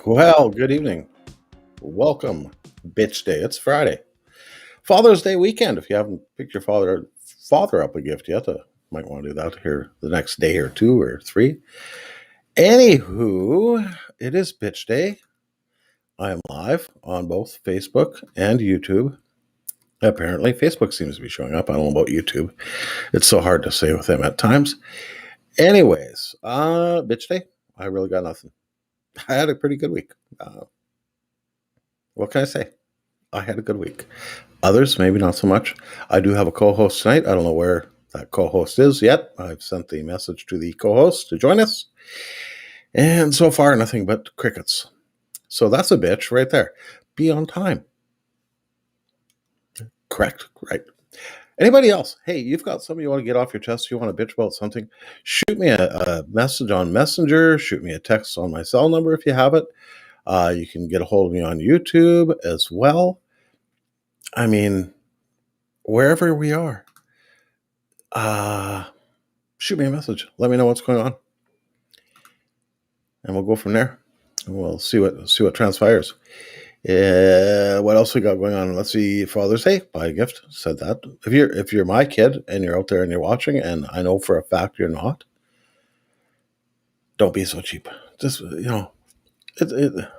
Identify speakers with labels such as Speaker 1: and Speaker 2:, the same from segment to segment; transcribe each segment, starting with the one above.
Speaker 1: Well, good evening. Welcome, Bitch Day. It's Friday. Father's Day weekend. If you haven't picked your father up a gift yet, might want to do that here the next day or two or three. Anywho, it is Bitch Day. I am live on both Facebook and YouTube. Apparently, Facebook seems to be showing up. I don't know about YouTube. It's so hard to say with them at times. Anyways, Bitch Day. I really got nothing. I had a pretty good week. What can I say? I had a good week. Others, maybe not so much. I do have a co-host tonight. I don't know where that co-host is yet. I've sent the message to the co-host to join us. And so far, nothing but crickets. So that's a bitch right there. Be on time. Correct. Right. Anybody else? Hey, you've got something you want to get off your chest. You want to bitch about something? Shoot me a message on Messenger. Shoot me a text on my cell number if you have it. You can get a hold of me on YouTube as well. I mean, wherever we are. Shoot me a message. Let me know what's going on, and we'll go from there. And we'll see what transpires. What else we got going on? Let's see. Father's Day, buy a gift. Said that. If you're my kid and you're out there and you're watching, and I know for a fact you're not, don't be so cheap. Just you're in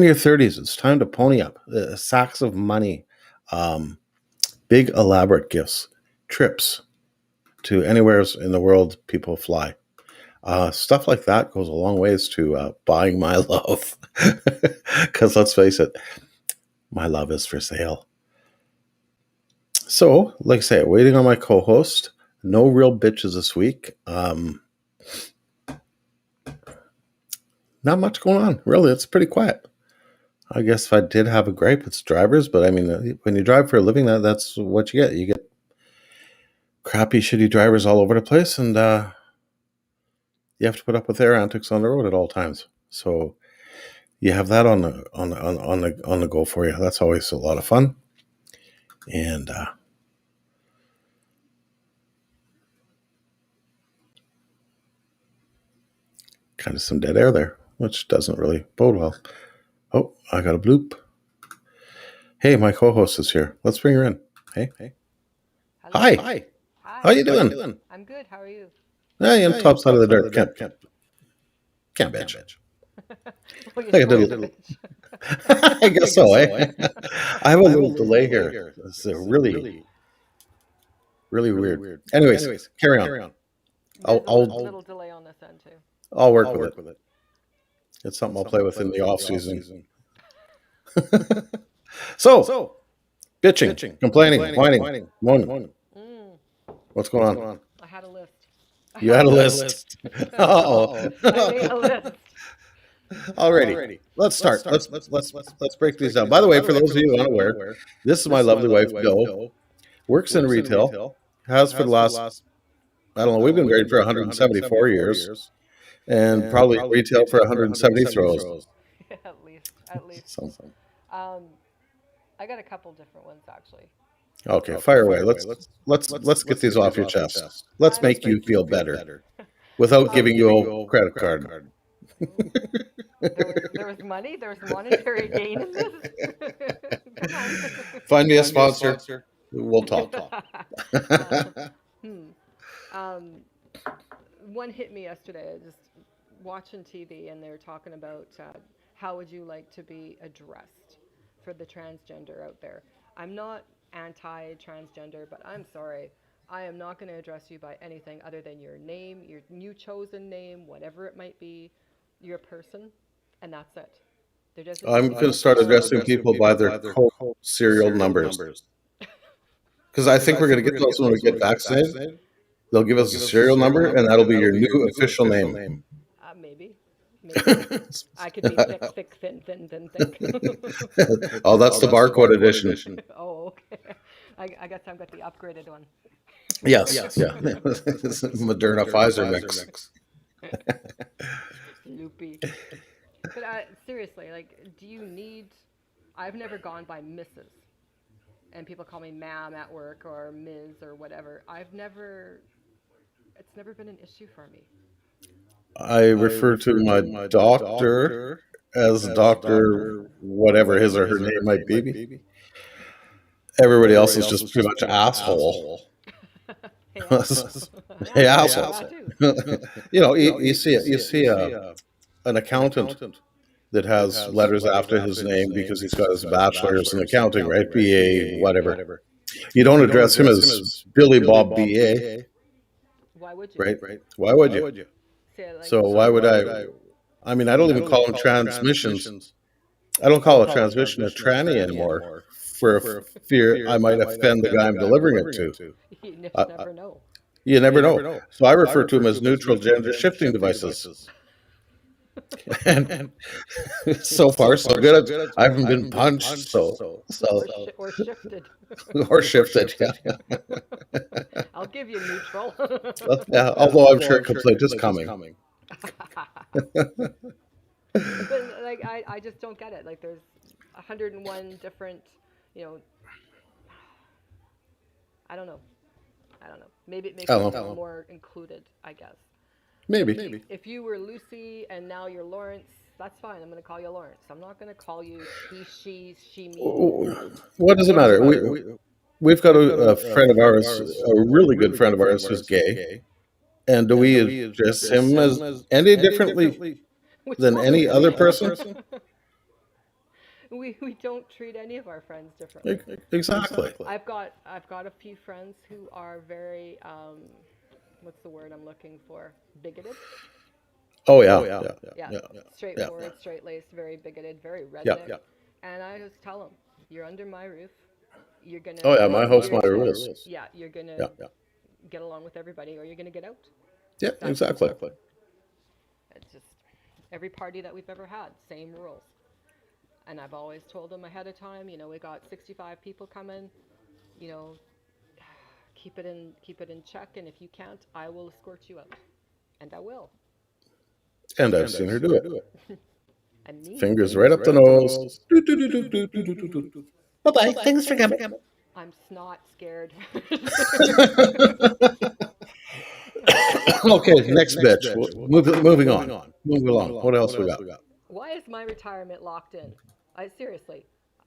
Speaker 1: your 30s. It's time to pony up. Sacks of money, big elaborate gifts, trips to anywhere in the world people fly. Stuff like that goes a long ways to buying my love. Because let's face it, my love is for sale. So, like I say, waiting on my co-host. No real bitches this week. Not much going on, really. It's pretty quiet. I guess if I did have a gripe, it's drivers. But I mean, when you drive for a living, that's what you get. You get crappy, shitty drivers all over the place, and you have to put up with their antics on the road at all times. So you have that on the go for you. That's always a lot of fun. And kind of some dead air there, which doesn't really bode well. Oh, I got a bloop. Hey, my co-host is here. Let's bring her in. Hey.
Speaker 2: Hello.
Speaker 1: Hi.
Speaker 2: Hi.
Speaker 1: How you doing?
Speaker 2: I'm good. How are you?
Speaker 1: Hey, I'm top side of the dirt. Can't bitch.
Speaker 2: Well,
Speaker 1: Like a little. I guess so. I have a little delay here. It's really weird. Anyways, carry on.
Speaker 2: There's a little delay on this end too.
Speaker 1: I'll work with it. It's something I'll play with in the off season. So, bitching, complaining, whining, moaning. What's going on?
Speaker 2: I had a list.
Speaker 1: You had a list.
Speaker 2: I made a list.
Speaker 1: Alrighty. Let's start. Let's break these down. By the way, for those of you unaware, this is my lovely wife, Jo. Works in retail. Has for the last, I don't know, we've been married for 174 years. And probably retail for 170 throws.
Speaker 2: At least.
Speaker 1: Something.
Speaker 2: I got a couple different ones actually.
Speaker 1: Okay, fire away. Let's get these off your chest. Let's make you feel better without giving you a credit card.
Speaker 2: There was money. There was monetary gain in this.
Speaker 1: Find me a sponsor. We'll talk.
Speaker 2: One hit me yesterday. I just watching TV, and they were talking about how would you like to be addressed for the transgender out there. I'm not anti-transgender, but I'm sorry. I am not going to address you by anything other than your name, your new chosen name, whatever it might be. You're a person, and that's it.
Speaker 1: I'm going to start addressing people by their serial numbers. Because I think we're going to get those when we get vaccinated. They'll give us a serial number, and that'll be your new official name.
Speaker 2: Maybe. I could be thick, thin.
Speaker 1: Oh, that's the barcode edition.
Speaker 2: Oh, okay. I guess I've got the upgraded one.
Speaker 1: Yes. Yeah. Moderna Pfizer mix.
Speaker 2: Loopy. But seriously, do you need... I've never gone by Mrs. And people call me ma'am at work or Ms. or whatever. It's never been an issue for me.
Speaker 1: I refer to my doctor as Doctor whatever his or her name might be. Everybody
Speaker 2: Everybody
Speaker 1: else
Speaker 2: else
Speaker 1: is
Speaker 2: is
Speaker 1: just
Speaker 2: just
Speaker 1: pretty
Speaker 2: pretty
Speaker 1: much
Speaker 2: much
Speaker 1: asshole.
Speaker 2: asshole. Hey asshole. Yeah,
Speaker 1: Hey
Speaker 2: I agree with
Speaker 1: asshole.
Speaker 2: that too.
Speaker 1: You see it. You see an accountant that has letters after his name because he's got his bachelor's in accounting, right? BA, whatever. You don't address him as Billy Bob BA,
Speaker 2: Why would you?
Speaker 1: right? Why would you?
Speaker 2: See, like,
Speaker 1: So why would I? I mean, I don't even call them transmissions. I don't call a transmission a tranny anymore for fear I might offend the guy I'm delivering it to.
Speaker 2: you just
Speaker 1: I,
Speaker 2: never know.
Speaker 1: you never know. So I refer to them as neutral gender shifting devices. And so far, so good. I haven't been punched, so
Speaker 2: Or shifted.
Speaker 1: or shifted. Yeah,
Speaker 2: I'll give you neutral.
Speaker 1: yeah. Although I'm sure complaint is coming.
Speaker 2: But like I just don't get it. Like there's 101 different, you know, I don't know. I don't know. Maybe it
Speaker 1: I
Speaker 2: makes me
Speaker 1: don't know.
Speaker 2: feel more included, I guess. Like
Speaker 1: Maybe.
Speaker 2: if you were Lucy and now you're Lawrence, that's fine. I'm going to call you Lawrence. I'm not going to call you he, she, me.
Speaker 1: What does it matter? We've got a friend of ours, a really good friend of ours, who's gay, and do we address him as any differently
Speaker 2: What's
Speaker 1: than
Speaker 2: wrong with
Speaker 1: any
Speaker 2: you?
Speaker 1: other person?
Speaker 2: We don't treat any of our friends differently.
Speaker 1: Exactly.
Speaker 2: I've got a few friends who are very what's the word I'm looking for? Bigoted.
Speaker 1: Oh yeah, yeah,
Speaker 2: Yeah,
Speaker 1: yeah, yeah,
Speaker 2: straightforward, straight laced, very bigoted, very
Speaker 1: yeah.
Speaker 2: redneck. And I just tell them, you're under my roof. You're
Speaker 1: Oh
Speaker 2: gonna
Speaker 1: yeah, my house, my
Speaker 2: you're
Speaker 1: rules.
Speaker 2: yeah, you're gonna
Speaker 1: Yeah,
Speaker 2: get along with everybody, or you're gonna get out.
Speaker 1: yeah,
Speaker 2: That's
Speaker 1: exactly.
Speaker 2: it's just every party that we've ever had, same rules. And I've always told them ahead of time, we got 65 people coming, you know, keep it in check, and if you can't, I will escort you out, and I will.
Speaker 1: And I've seen her do it.
Speaker 2: I mean it.
Speaker 1: Fingers right up the nose. Bye bye. Thanks for coming.
Speaker 2: I'm snot scared.
Speaker 1: Okay, next bitch. Moving on. Moving along. What else we got?
Speaker 2: Why is my retirement locked in? I seriously,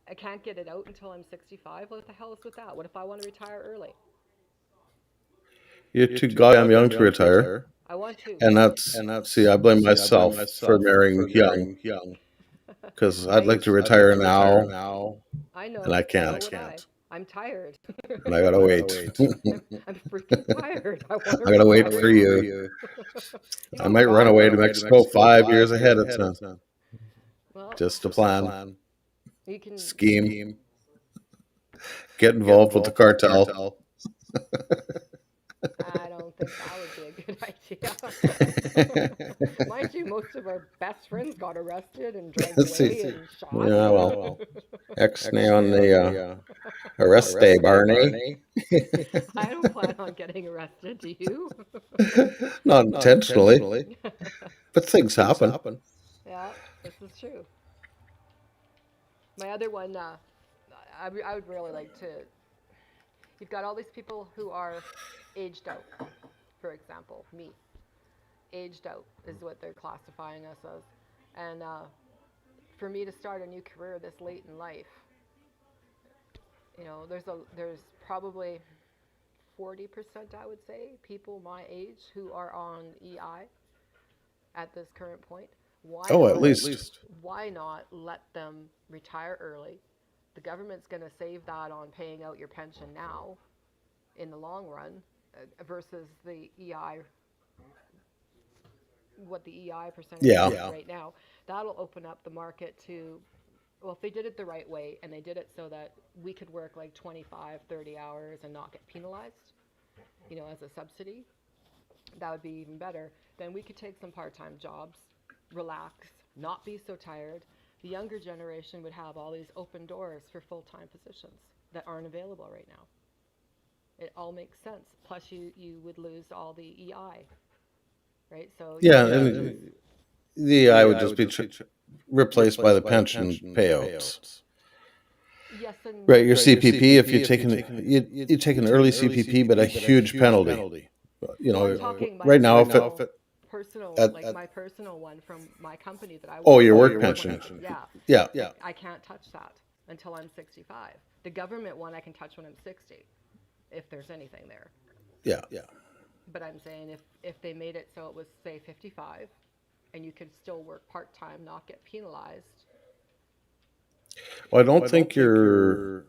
Speaker 2: I can't get it out until I'm 65. What the hell is with that? What if I want to retire early?
Speaker 1: You're too goddamn young to retire.
Speaker 2: I want to.
Speaker 1: And that's, see, I blame myself for marrying young because I'd
Speaker 2: I
Speaker 1: like to retire now
Speaker 2: I
Speaker 1: and
Speaker 2: know.
Speaker 1: I
Speaker 2: So
Speaker 1: can't.
Speaker 2: would I. I'm tired.
Speaker 1: And I gotta wait.
Speaker 2: I'm freaking tired. I want to
Speaker 1: I gotta wait
Speaker 2: retire
Speaker 1: for
Speaker 2: now.
Speaker 1: you.
Speaker 2: You
Speaker 1: I
Speaker 2: don't
Speaker 1: might run
Speaker 2: gotta
Speaker 1: away to
Speaker 2: wait.
Speaker 1: Mexico 5 years ahead of time.
Speaker 2: Well,
Speaker 1: Just a plan,
Speaker 2: you can.
Speaker 1: scheme, get involved with the cartel.
Speaker 2: I don't think that would be a good idea. Mind you, most of our best friends got arrested and dragged
Speaker 1: See,
Speaker 2: away and shot.
Speaker 1: yeah, well, X-nay on the arrest day, Barney.
Speaker 2: I don't plan on getting arrested. Do you?
Speaker 1: Not intentionally, but things happen.
Speaker 2: Yeah, this is true. My other one, I would really like to. You've got all these people who are aged out. For example, me. Aged out is what they're classifying us as. And for me to start a new career this late in life, there's probably 40%, I would say, people my age who are on EI at this current point. Why
Speaker 1: Oh,
Speaker 2: not?
Speaker 1: at least.
Speaker 2: Why not let them retire early? The government's going to save that on paying out your pension now in the long run versus the EI, what the EI percentage
Speaker 1: Yeah.
Speaker 2: is right now. That'll open up the market to, well, if they did it the right way and they did it so that we could work like 25, 30 hours and not get penalized, as a subsidy, that would be even better. Then we could take some part-time jobs, relax, not be so tired. The younger generation would have all these open doors for full-time positions that aren't available right now. It all makes sense. Plus, you would lose all the EI, right? So
Speaker 1: Yeah, and the I would just be replaced by the pension payouts.
Speaker 2: yes and
Speaker 1: Right, your CPP, if you take an early CPP, but a huge penalty.
Speaker 2: well, I'm talking my
Speaker 1: Right now, if it,
Speaker 2: personal personal,
Speaker 1: At,
Speaker 2: like my personal one from my company that I
Speaker 1: oh,
Speaker 2: work
Speaker 1: your
Speaker 2: for.
Speaker 1: work pension.
Speaker 2: Yeah,
Speaker 1: Yeah,
Speaker 2: I can't touch that until I'm 65. The government one I can touch when I'm 60, if there's anything there.
Speaker 1: yeah.
Speaker 2: But I'm saying if they made it so it was say 55, and you could still work part time, not get penalized,
Speaker 1: Well, I don't think
Speaker 2: that would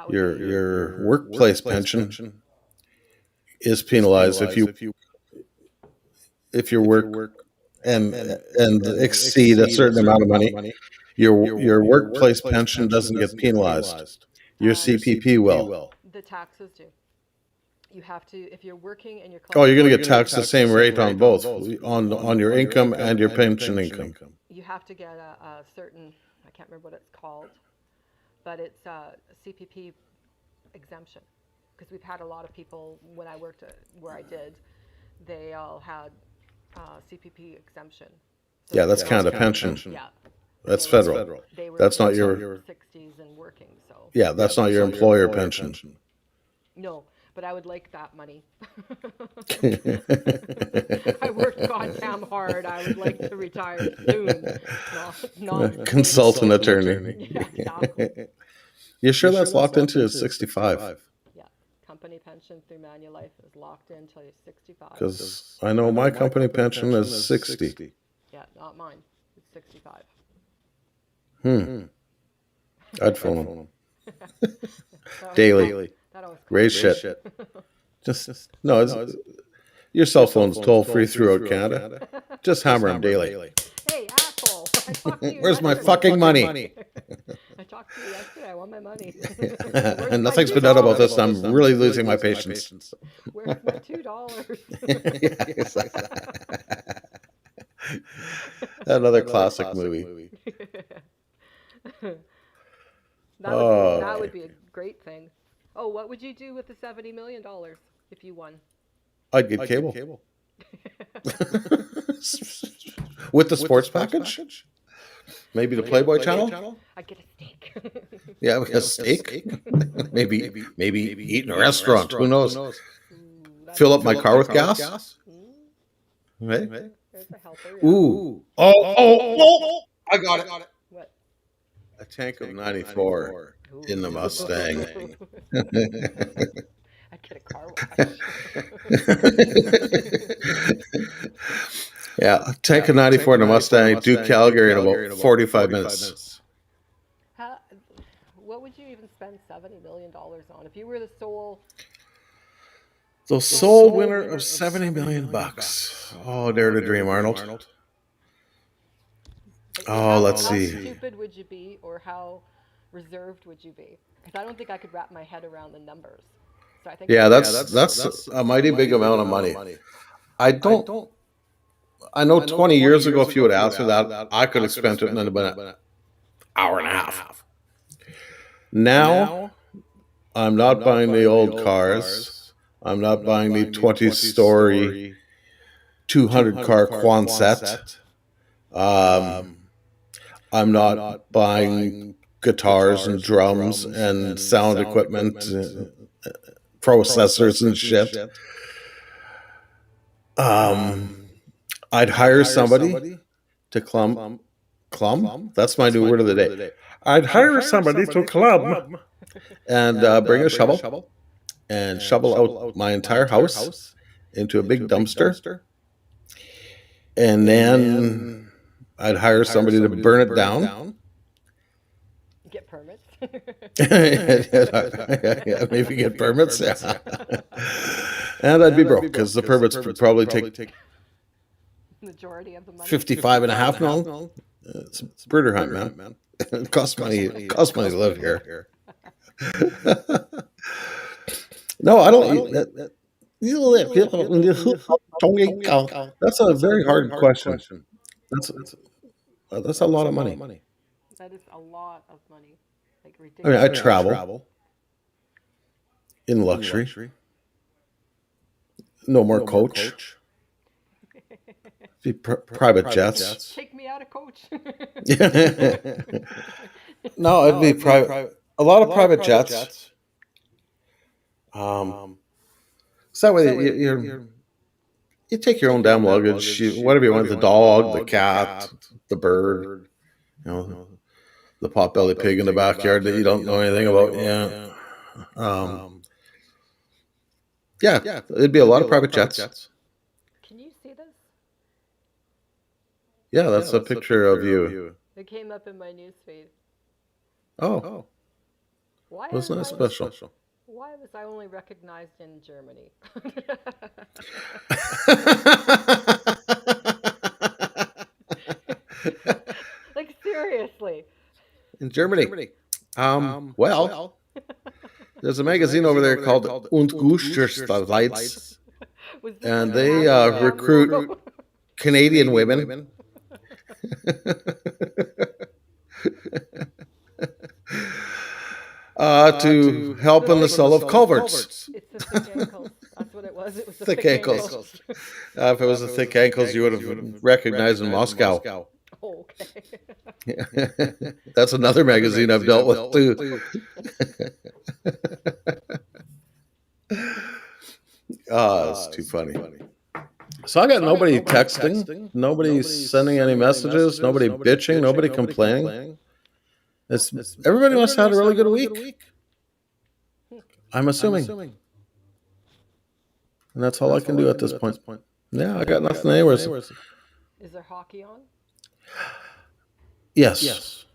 Speaker 2: be
Speaker 1: your workplace pension is penalized if you work and exceed a certain amount of money. Your workplace pension doesn't get penalized. Your
Speaker 2: uh,
Speaker 1: CPP will.
Speaker 2: the taxes do. You have to if you're working and you're
Speaker 1: Oh, you're going
Speaker 2: collecting.
Speaker 1: to get taxed the same rate on both, on your income and your pension income.
Speaker 2: You have to get a certain, I can't remember what it's called, but it's a CPP exemption. Because we've had a lot of people when I worked where I did, they all had CPP exemption. So
Speaker 1: Yeah,
Speaker 2: they
Speaker 1: that's
Speaker 2: were not,
Speaker 1: Canada pension.
Speaker 2: yeah, and
Speaker 1: That's federal.
Speaker 2: they were
Speaker 1: That's
Speaker 2: in
Speaker 1: not
Speaker 2: their
Speaker 1: your
Speaker 2: 60s and working. So
Speaker 1: yeah. That's not your employer pension.
Speaker 2: no, but I would like that money. I worked goddamn hard. I would like to retire soon, not stay in.
Speaker 1: Consultant attorney.
Speaker 2: Yeah, exactly.
Speaker 1: You sure that's locked into 65?
Speaker 2: Yeah, company pension through Manulife is locked in until you're 65.
Speaker 1: Because I know my company pension is 60.
Speaker 2: Yeah, not mine. It's 65.
Speaker 1: I'd phone them
Speaker 2: That
Speaker 1: daily.
Speaker 2: that always
Speaker 1: Raise shit. Just no. Your cell phone's toll free throughout Canada. Just hammer them daily.
Speaker 2: Hey, asshole! I talked to you
Speaker 1: Where's my
Speaker 2: yesterday.
Speaker 1: fucking money?
Speaker 2: I talked to you yesterday. I want my money.
Speaker 1: And nothing's been done about this. And I'm really losing my patience.
Speaker 2: Where's my $2?
Speaker 1: Another classic movie.
Speaker 2: That would
Speaker 1: Okay.
Speaker 2: be a great thing. Oh, what would you do with the $70 million if you won?
Speaker 1: I'd get cable with the sports package. Maybe the Playboy channel.
Speaker 2: I'd get a steak.
Speaker 1: Yeah, a steak. maybe eat in a restaurant. Who knows?
Speaker 2: Ooh,
Speaker 1: Fill up my car with gas.
Speaker 2: mm,
Speaker 1: Right?
Speaker 2: there's a helper. Yeah.
Speaker 1: Ooh. Oh! I got it.
Speaker 2: What?
Speaker 1: A tank of 94 in the Mustang.
Speaker 2: I'd get a car wash.
Speaker 1: Yeah, a tank of 94 in a Mustang, do Calgary in about 45 minutes.
Speaker 2: How, what would you even spend $70 million on if you were the sole?
Speaker 1: The sole winner of 70 million bucks. Oh, dare to dream, Arnold. Oh, let's
Speaker 2: How
Speaker 1: see.
Speaker 2: stupid would you be, or how reserved would you be? Because I don't think I could wrap my head around the numbers. So I think
Speaker 1: Yeah, that's a mighty big amount of money. I know 20 years ago, if you would asked me that, I could have spent it in about an hour and a half. Now, I'm not buying the old cars. I'm not buying the 20-story, 200-car Quonset. I'm not buying guitars and drums and sound equipment, processors and shit. I'd hire somebody to clumb. That's my new word of the day. I'd hire somebody to clumb and bring a shovel and shovel out my entire house into a big dumpster. And then I'd hire somebody to burn it down.
Speaker 2: get permits.
Speaker 1: Yeah, maybe get permits. Yeah. And I'd be broke because the permits would probably take
Speaker 2: Majority of the money.
Speaker 1: 55 and a half now. It's a birder hunt, man. It costs money. It costs money to live here. No, I don't. That's a very hard question. That's a lot of money.
Speaker 2: That is a lot of money. Like
Speaker 1: I mean,
Speaker 2: ridiculous.
Speaker 1: I travel in luxury. No more coach. Be private jets.
Speaker 2: Take me out of coach.
Speaker 1: No, it'd be private. A lot of private jets. So that way You take your own damn luggage, whatever you want, the dog, the cat, the bird, you know, the potbelly pig in the backyard that you don't know anything about. Yeah. Um, yeah, it'd be a lot of private jets.
Speaker 2: Can you see this?
Speaker 1: Yeah, that's a picture of you.
Speaker 2: It came up in my newsfeed.
Speaker 1: Oh,
Speaker 2: Why
Speaker 1: wasn't
Speaker 2: am
Speaker 1: that
Speaker 2: I?
Speaker 1: special?
Speaker 2: Why was I only recognized in Germany? Like seriously.
Speaker 1: In Germany. Well, there's a magazine over there called Und Guscherstalites,
Speaker 2: Was this
Speaker 1: and
Speaker 2: an
Speaker 1: they
Speaker 2: Amsterdam
Speaker 1: recruit
Speaker 2: logo?
Speaker 1: Canadian women to help in the sale of culverts.
Speaker 2: It's the thick ankles. That's what it was. It was the
Speaker 1: Thick
Speaker 2: thick
Speaker 1: ankles.
Speaker 2: ankles.
Speaker 1: If it was the thick ankles, you would have recognized in Moscow.
Speaker 2: Oh, okay.
Speaker 1: That's another magazine I've dealt with too. It's too funny. So I got nobody texting, nobody sending any messages, nobody bitching, nobody complaining. It's everybody must have had a really good week. I'm assuming, and that's all I can do at this point. Yeah, I got nothing anyways.
Speaker 2: Is there hockey on?
Speaker 1: Yes,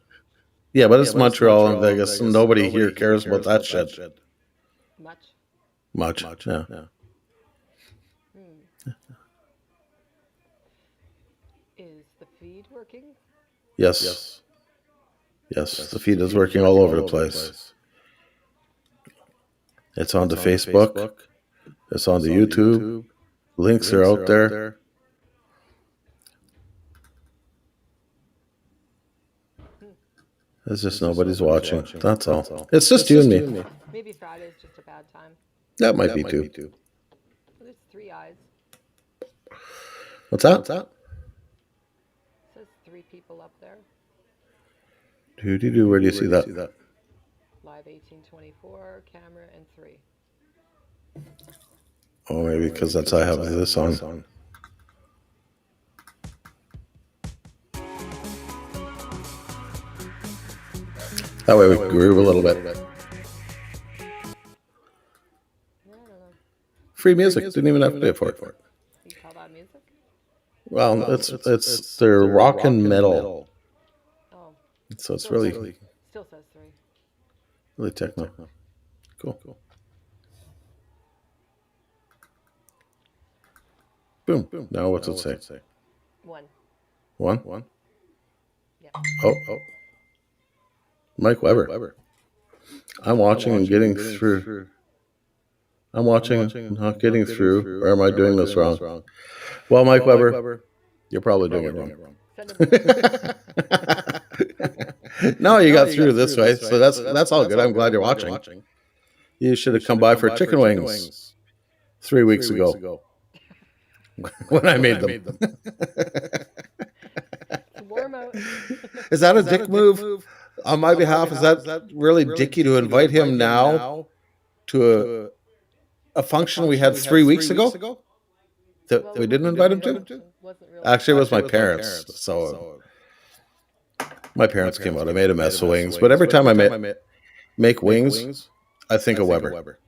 Speaker 1: yeah, but it's Montreal and Vegas, and nobody here cares about that shit
Speaker 2: Much?
Speaker 1: much. Yeah.
Speaker 2: Hmm. Is the feed working?
Speaker 1: Yes. The feed is working all over the place. It's on the Facebook. It's on the YouTube. Links are out there. It's just nobody's watching. That's all. It's just you and me.
Speaker 2: Maybe Friday's just a bad time.
Speaker 1: That might be too.
Speaker 2: Well, there's 3 eyes.
Speaker 1: What's that?
Speaker 2: It says 3 people up there.
Speaker 1: Where do you see that?
Speaker 2: Live 1824, camera, and 3.
Speaker 1: Oh, maybe because that's I have this on. That way we can groove a little bit.
Speaker 2: Yeah, I don't know.
Speaker 1: Free music. Didn't even have to pay for it.
Speaker 2: You call that music?
Speaker 1: Well, it's their rock and metal,
Speaker 2: Oh,
Speaker 1: so it's
Speaker 2: still
Speaker 1: really
Speaker 2: still says 3.
Speaker 1: really techno. Cool. Boom. Now what's it say?
Speaker 2: 1.
Speaker 1: One.
Speaker 2: Yeah.
Speaker 1: Oh. Mike Weber. I'm watching and getting through. I'm watching, not getting through. Or am I doing this wrong? Well, Mike Weber, you're probably doing it wrong.
Speaker 2: Send him
Speaker 1: No, you got through this way, so that's all good. I'm glad you're watching. You should have come by for chicken wings 3 weeks ago when I made them.
Speaker 2: It's warm out.
Speaker 1: Is that a dick move on my behalf? Is that really dicky to invite him now to a function we had 3 weeks ago that
Speaker 2: Well,
Speaker 1: we
Speaker 2: it
Speaker 1: didn't invite him to?
Speaker 2: wasn't really.
Speaker 1: Actually, it was my parents. So my parents came out. I made a mess of wings, but every time I make wings, I think of Weber.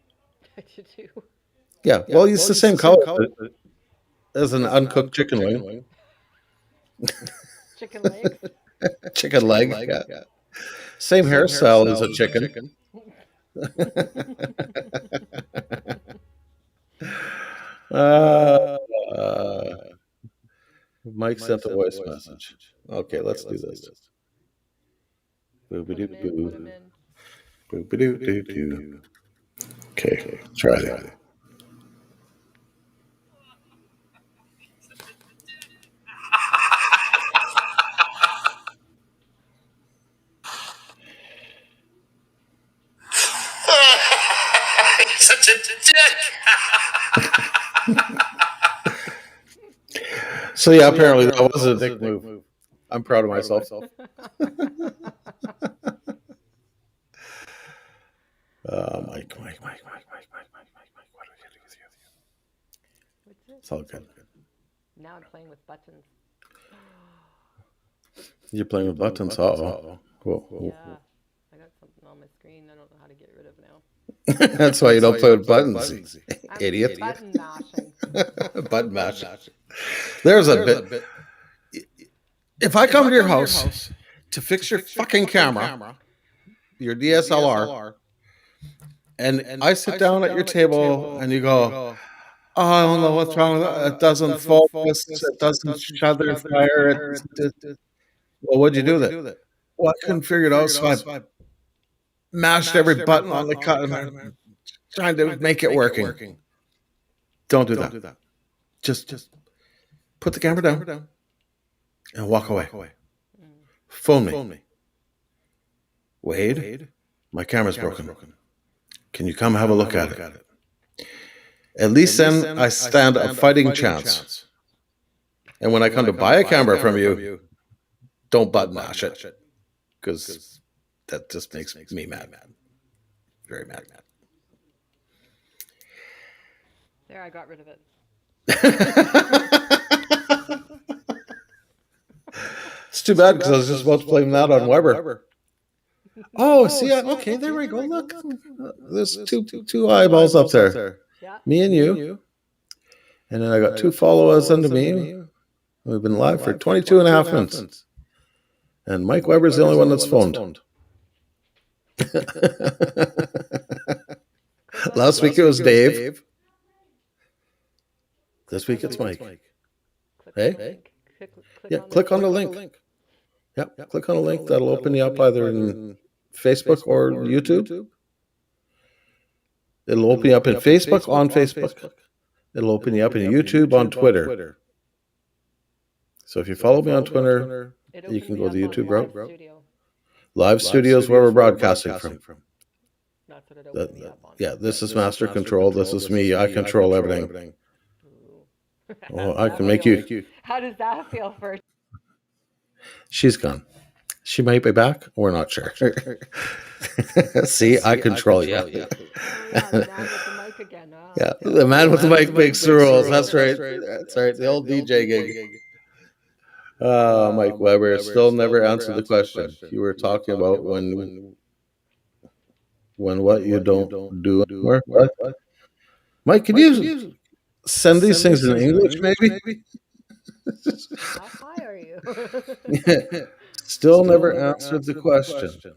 Speaker 2: I did too.
Speaker 1: Yeah, well, it's the same color as an uncooked chicken wing.
Speaker 2: Chicken legs.
Speaker 1: Chicken leg. Yeah. Same hairstyle as a chicken. uh, Mike sent a voice message. Okay, let's do this.
Speaker 2: Put him in. Put him in.
Speaker 1: Boop-a-doo-doo-doo. Okay, try that.
Speaker 3: Such a dick.
Speaker 1: So yeah, apparently that was a dick move. I'm proud of myself. Mike. What do we gotta do with you?
Speaker 2: What's it?
Speaker 1: It's all good.
Speaker 2: Now I'm playing with buttons.
Speaker 1: You're playing with buttons. Uh oh. Whoa.
Speaker 2: Yeah, I got something on my screen I don't know how to get rid of now.
Speaker 1: That's why you don't play with buttons,
Speaker 2: I'm
Speaker 1: idiot.
Speaker 2: button mashing.
Speaker 1: Button mashing. There's a bit. If I come to your house to fix your fucking camera, your DSLR, and I sit down at your table and you go, "Oh, I don't know what's wrong with it. It doesn't focus. It doesn't shutter fire. Well, what'd you do with it? Well, I couldn't figure it out, so I mashed every button on the cut and I'm trying to make it working. Don't do that. Just put the camera down and walk away.
Speaker 2: Mm.
Speaker 1: Phone me. Wade, my camera's broken. Can you come have a look at it? At least then I stand a fighting chance. And when I come to buy a camera from you, don't button mash it. Because that just makes me mad. Very mad.
Speaker 2: There, I got rid of it.
Speaker 1: It's too bad because I was just about to blame that on Weber. Oh, see, okay, there we go. Look, there's two eyeballs up there.
Speaker 2: Yeah.
Speaker 1: Me and you. And then I got two followers under me. We've been live for 22 and a half minutes. And Mike Weber's the only one that's phoned. Last week it was Dave. This week it's Mike. Hey? Click on the link. Yep, click on a link. That'll open you up either in Facebook or YouTube. It'll open you up in Facebook on Facebook. It'll open you up in YouTube on Twitter. So if you follow me on Twitter, you can go to the YouTube route. Live studios where we're broadcasting from.
Speaker 2: That's what it opened me up on.
Speaker 1: Yeah, this is master control. This is me. I control everything. Well, I can make you.
Speaker 2: How does that feel for?
Speaker 1: She's gone. She might be back. We're not sure. See, I control you.
Speaker 2: Oh, yeah, the man with the mic again. Oh,
Speaker 1: Yeah, the man with the mic makes the rules. That's right. That's right. The old DJ gig. Mike Weber still never answered the question. You were talking about when what you don't do anymore. What? Mike, can you send these things in English, maybe?
Speaker 2: how high are you?
Speaker 1: Still never answered the question.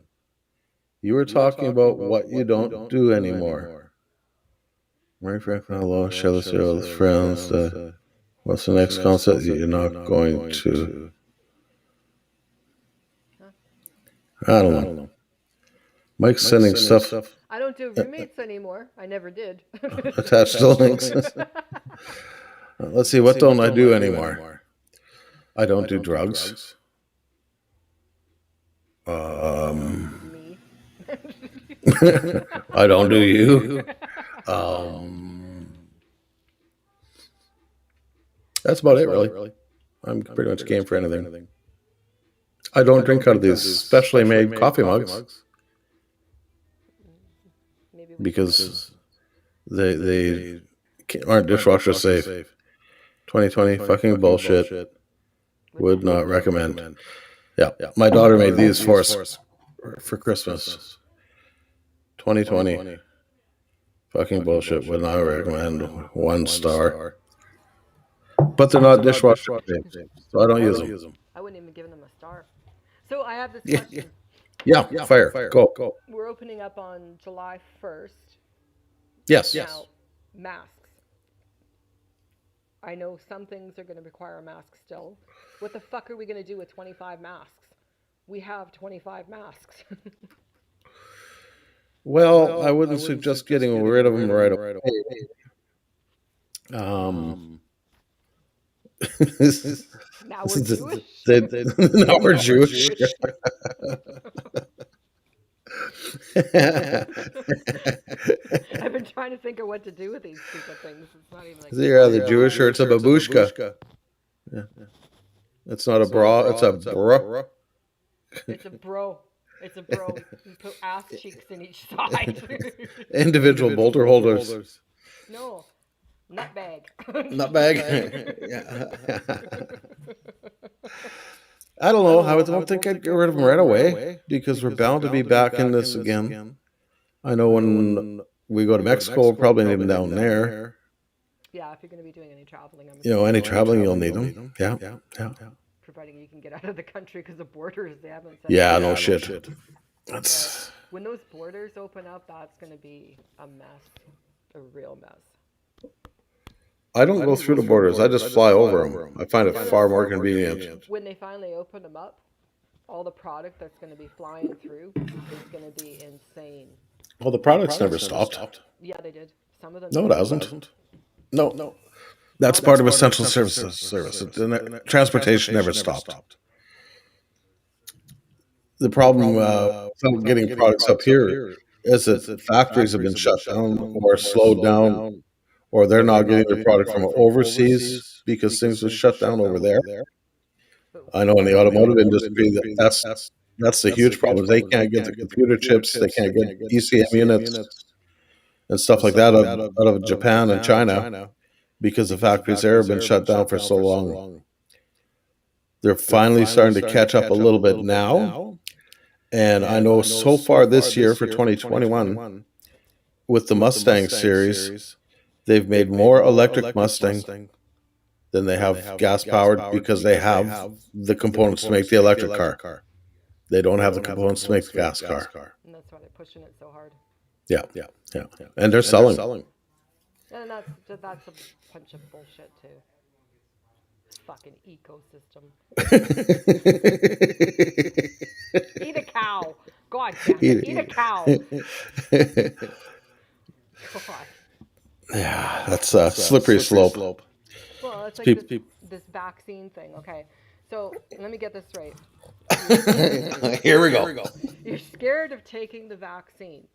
Speaker 1: You were talking about what you don't do anymore. Mary Franklin, hello, share this with friends. What's the next concert you're not going to? I don't know. Mike's sending stuff
Speaker 2: I don't do roommates anymore. I never did.
Speaker 1: attached to links. Let's see, what don't I do anymore? I don't do drugs.
Speaker 2: Me.
Speaker 1: I don't do you. That's about it, really. I'm pretty much game for anything. I don't drink out of these specially made coffee mugs
Speaker 2: Maybe
Speaker 1: because they aren't dishwasher safe. 2020 fucking bullshit. Would not recommend. Yeah, my daughter made these for us for Christmas. 2020 fucking bullshit. Would not recommend. 1 star. But they're not dishwasher safe, so I don't use them.
Speaker 2: I wouldn't even give them a star. So I have this question.
Speaker 1: Yeah, fire. Go.
Speaker 2: We're opening up on July 1st.
Speaker 1: Yes.
Speaker 2: Now, masks. I know some things are going to require a mask still. What the fuck are we going to do with 25 masks? We have 25 masks.
Speaker 1: Well, I wouldn't suggest getting rid of them right away.
Speaker 2: Now we're Jewish.
Speaker 1: Now we're Jewish.
Speaker 2: I've been trying to think of what to do with these stupid things. It's not even like
Speaker 1: You're either Jewish or it's a babushka. Yeah. It's not a bra, it's a bra.
Speaker 2: It's a bro. It's a bro. You put ass cheeks in each side.
Speaker 1: Individual bolter holders.
Speaker 2: No. Nutbag.
Speaker 1: Not bag. Yeah. I don't know. I don't think I'd get rid of them right away because we're bound to be back in this again. I know when we go to Mexico, we'll probably need them down there.
Speaker 2: Yeah, if you're going to be doing any traveling, I'm
Speaker 1: You know,
Speaker 2: assuming.
Speaker 1: any traveling, you'll need them. Yeah, yeah,
Speaker 2: Providing you can get out of the country because the borders, they haven't said
Speaker 1: yeah.
Speaker 2: anything.
Speaker 1: No shit.
Speaker 2: But
Speaker 1: That's.
Speaker 2: when those borders open up, that's going to be a mess, a real mess.
Speaker 1: I don't go through the borders. I just fly over them. I find it
Speaker 2: No,
Speaker 1: far
Speaker 2: no.
Speaker 1: more convenient.
Speaker 2: When they finally open them up, all the product that's going to be flying through is going to be insane.
Speaker 1: Well, the product's never stopped.
Speaker 2: Yeah, they did. Some of them
Speaker 1: No,
Speaker 2: did.
Speaker 1: it hasn't. No, that's part of essential services. Transportation never stopped. The problem with getting products up here is that factories have been shut down or slowed down, or they're not getting their product from overseas because things were shut down over there.
Speaker 2: But
Speaker 1: I know in the automotive industry that's the huge problem. They can't get the computer chips, they can't get ECM units and stuff like that out of Japan and China because the factories there have been shut down for so long. They're finally starting to catch up a little bit now. And I know so far this year for 2021, with the Mustang series, they've made more electric Mustang than they have gas powered because they have the components to make the electric car. They don't have the components to make the gas car.
Speaker 2: and that's why they're pushing it so hard.
Speaker 1: Yeah. And they're selling.
Speaker 2: And that's a bunch of bullshit too. Fucking ecosystem. Eat a cow. God damn it. Eat a cow. God.
Speaker 1: Yeah, that's a slippery slope.
Speaker 2: Well, it's like
Speaker 1: Peop-
Speaker 2: this vaccine thing. Okay, so let me get this right.
Speaker 1: Here we go.
Speaker 2: You're scared of taking the vaccine,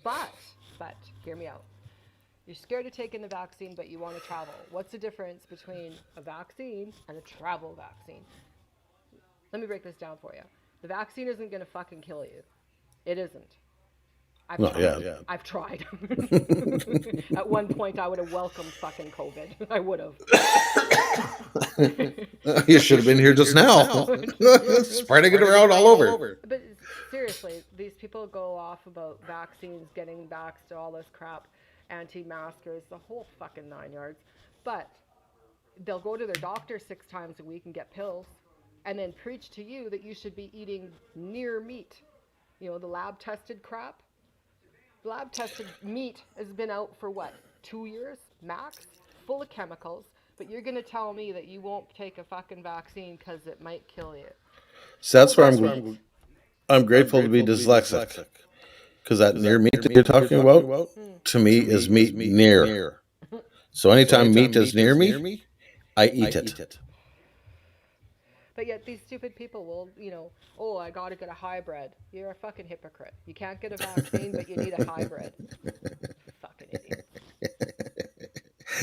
Speaker 2: but hear me out. You're scared of taking the vaccine, but you want to travel. What's the difference between a vaccine and a travel vaccine? Let me break this down for you. The vaccine isn't going to fucking kill you. It isn't. I've
Speaker 1: Not
Speaker 2: tried.
Speaker 1: yet.
Speaker 2: I've tried. At one point, I would have welcomed fucking COVID. I would have.
Speaker 1: You should have been here just now. Spreading it around all over.
Speaker 2: But seriously, these people go off about vaccines, getting vaxxed, all this crap, anti-maskers, the whole fucking 9 yards. But they'll go to their doctor 6 times a week and get pills, and then preach to you that you should be eating near meat. You know, the lab-tested crap. Lab-tested meat has been out for what, 2 years max, full of chemicals. But you're gonna tell me that you won't take a fucking vaccine because it might kill you.
Speaker 1: So that's where I'm grateful to be dyslexic. Because that near meat that you're talking about, to me, is meat near. So anytime meat is near me, I eat it.
Speaker 2: But yet these stupid people will, oh, I gotta get a hybrid. You're a fucking hypocrite. You can't get a vaccine, but you need a hybrid. Fucking idiot.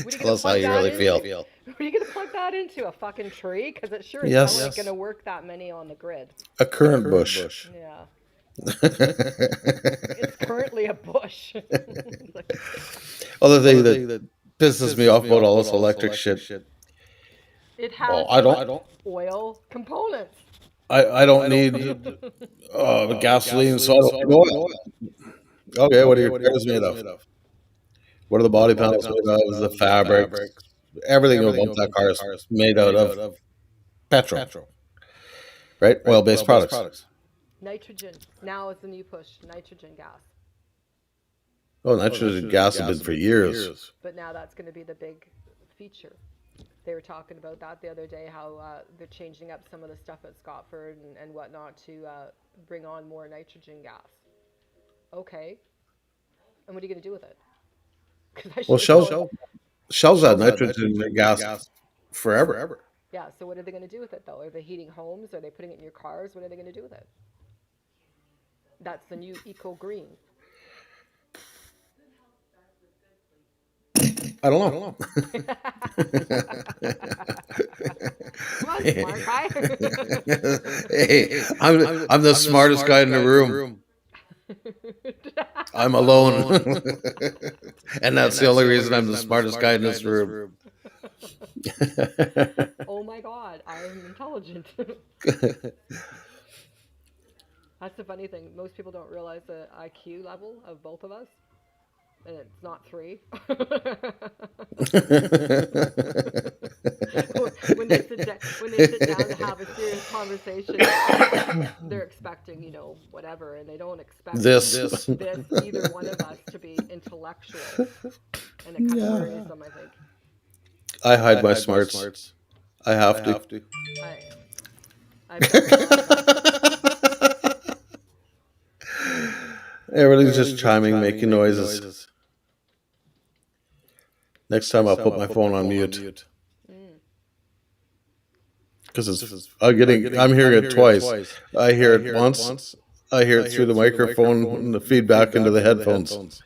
Speaker 1: Tell us how you really feel.
Speaker 2: What are you gonna plug that into? A fucking tree? Because it sure
Speaker 1: Yes.
Speaker 2: is not gonna work that many on the grid.
Speaker 1: A currant bush.
Speaker 2: Yeah. It's currently a bush.
Speaker 1: Other thing that pisses me off about all this electric shit.
Speaker 2: It has
Speaker 1: I don't
Speaker 2: oil components.
Speaker 1: I don't need gasoline, so I don't need oil. Okay, what are your tires made of? What are the body panels made of? The fabric, everything about that car is made out of petrol, right? Oil-based products.
Speaker 2: Nitrogen. Now is the new push. Nitrogen gas.
Speaker 1: Oh, nitrogen gas has been for years.
Speaker 2: But now that's going to be the big feature. They were talking about that the other day, how they're changing up some of the stuff at Scotford and whatnot to bring on more nitrogen gas. Okay. And what are you going to do with it?
Speaker 1: Well, Shell's had nitrogen gas forever.
Speaker 2: Yeah, so what are they going to do with it, though? Are they heating homes? Are they putting it in your cars? What are they going to do with it? That's the new eco-green.
Speaker 1: I don't know.
Speaker 2: Come on, smart guy.
Speaker 1: Hey, I'm the smartest guy in the room. I'm alone. And that's the only reason I'm the smartest guy in this room.
Speaker 2: Oh my God, I'm intelligent. That's the funny thing. Most people don't realize the IQ level of both of us, and it's not three. When they sit down to have a serious conversation, they're expecting whatever, and they don't expect
Speaker 1: This.
Speaker 2: this either one of us to be intellectual, and it kind of worries
Speaker 1: Yeah.
Speaker 2: them. I think.
Speaker 1: I hide my smarts. I have to.
Speaker 2: I I've done a lot of that.
Speaker 1: Everything's just chiming, making noises. Next time I'll put my phone on mute
Speaker 2: Mm.
Speaker 1: because I'm hearing it twice. I hear it once. I hear it through the microphone and the feedback into the headphones.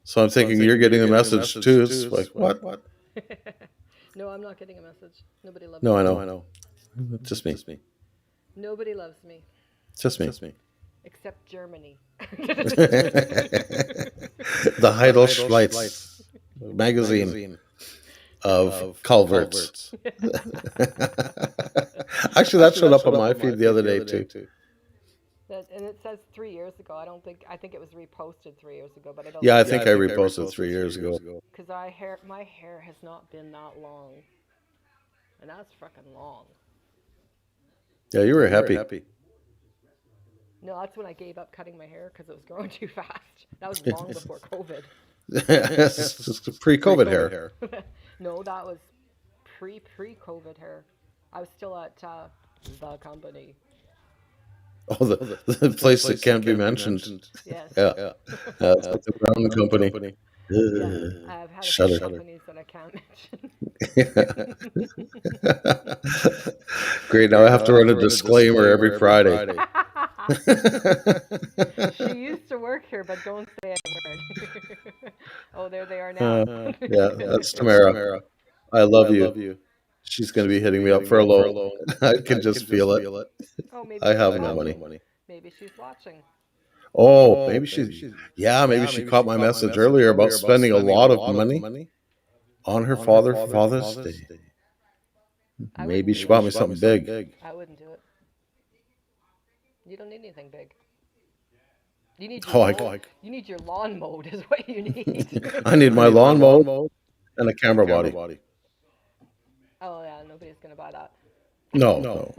Speaker 1: So I'm thinking you're getting the message too. It's like, what?
Speaker 2: No, I'm not getting a message. Nobody loves
Speaker 1: No, I
Speaker 2: me.
Speaker 1: know. It's just me.
Speaker 2: Nobody loves me
Speaker 1: It's just me.
Speaker 2: except Germany.
Speaker 1: The Heidelschleiz magazine of culverts. Actually, that showed up on my feed the other day too.
Speaker 2: And it says 3 years ago. I think it was reposted 3 years ago, but I don't
Speaker 1: Yeah, I
Speaker 2: think
Speaker 1: think I reposted 3 years ago.
Speaker 2: because my hair has not been that long, and that's freaking long.
Speaker 1: Yeah, you were happy.
Speaker 2: No, that's when I gave up cutting my hair because it was growing too fast. That was long before COVID.
Speaker 1: Pre-COVID hair.
Speaker 2: No, that was pre COVID hair. I was still at the company.
Speaker 1: Oh, the place that can't be mentioned.
Speaker 2: Yes.
Speaker 1: Yeah, that's like the Brown Company.
Speaker 2: Yes. I've had a few
Speaker 1: Shudder.
Speaker 2: companies that I can't
Speaker 1: Great. Now I have to run a disclaimer every Friday.
Speaker 2: mention. She used to work here, but don't say a word. Oh, there they are now.
Speaker 1: Yeah, that's Tamara. I love you. She's going to be hitting me up for a loan. I can just feel it.
Speaker 2: Oh, maybe
Speaker 1: I
Speaker 2: she's
Speaker 1: have no
Speaker 2: watching.
Speaker 1: money.
Speaker 2: Maybe she's watching.
Speaker 1: Oh, maybe she caught my message earlier about spending a lot of money on her father for Father's Day.
Speaker 2: I
Speaker 1: Maybe
Speaker 2: wouldn't
Speaker 1: she
Speaker 2: do
Speaker 1: bought
Speaker 2: it.
Speaker 1: me something big.
Speaker 2: I wouldn't do it. You don't need anything big. You need
Speaker 1: Oh,
Speaker 2: you need your lawn mowed is what you need.
Speaker 1: I need my lawn mowed and a camera body.
Speaker 2: Oh yeah, nobody's gonna buy that.
Speaker 1: No.